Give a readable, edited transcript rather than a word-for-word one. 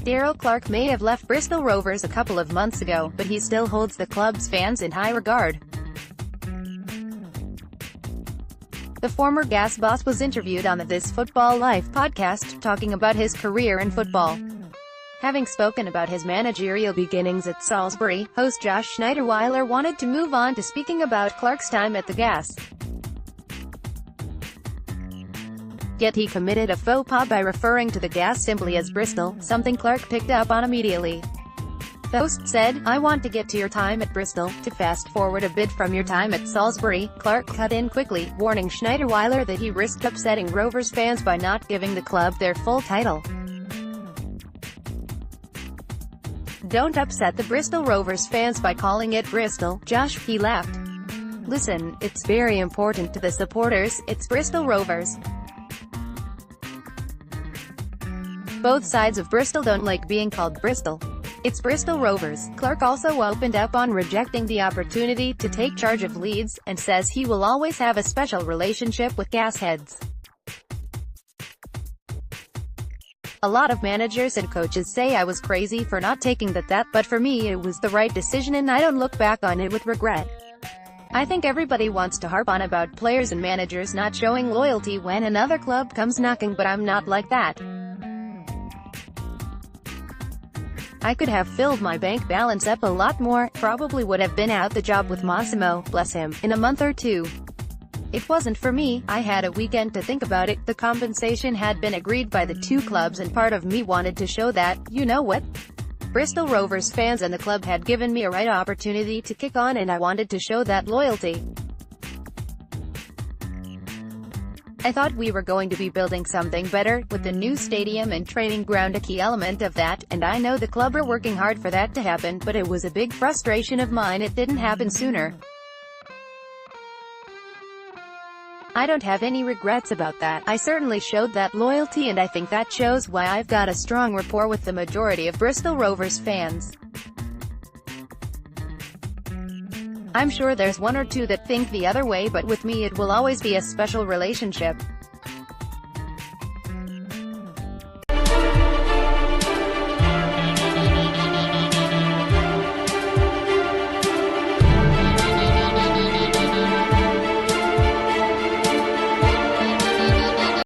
Darrell Clarke may have left Bristol Rovers a couple of months ago, but he still holds the club's fans in high regard. The former Gas boss was interviewed on the This Football Life podcast, talking about his career in football. Having spoken about his managerial beginnings at Salisbury, host Josh Schneider-Weiler wanted to move on to speaking about Clarke's time at the Gas. Yet he committed a faux pas by referring to the Gas simply as Bristol, something Clarke picked up on immediately. The host said, "I want to get to your time at Bristol. To fast forward a bit from your time at Salisbury," Clarke cut in quickly, warning Schneider-Weiler that he risked upsetting Rovers fans by not giving the club their full title. "Don't upset the Bristol Rovers fans by calling it Bristol, Josh," he laughed. "Listen, it's very important to the supporters, it's Bristol Rovers. Both sides of Bristol don't like being called Bristol. It's Bristol Rovers." Clarke also opened up on rejecting the opportunity to take charge of Leeds, and says he will always have a special relationship with Gas heads. "A lot of managers and coaches say I was crazy for not taking that, but for me it was the right decision and I don't look back on it with regret. I think everybody wants to harp on about players and managers not showing loyalty when another club comes knocking, but I'm not like that. I could have filled my bank balance up a lot more, probably would have been out the job with Massimo, bless him, in a month or two. It wasn't for me, I had a weekend to think about it, the compensation had been agreed by the two clubs and part of me wanted to show that, you know what? Bristol Rovers fans and the club had given me a right opportunity to kick on and I wanted to show that loyalty. I thought we were going to be building something better, with the new stadium and training ground a key element of that, and I know the club are working hard for that to happen, but it was a big frustration of mine it didn't happen sooner. I don't have any regrets about that. I certainly showed that loyalty and I think that shows why I've got a strong rapport with the majority of Bristol Rovers fans. I'm sure there's one or two that think the other way, but with me it will always be a special relationship."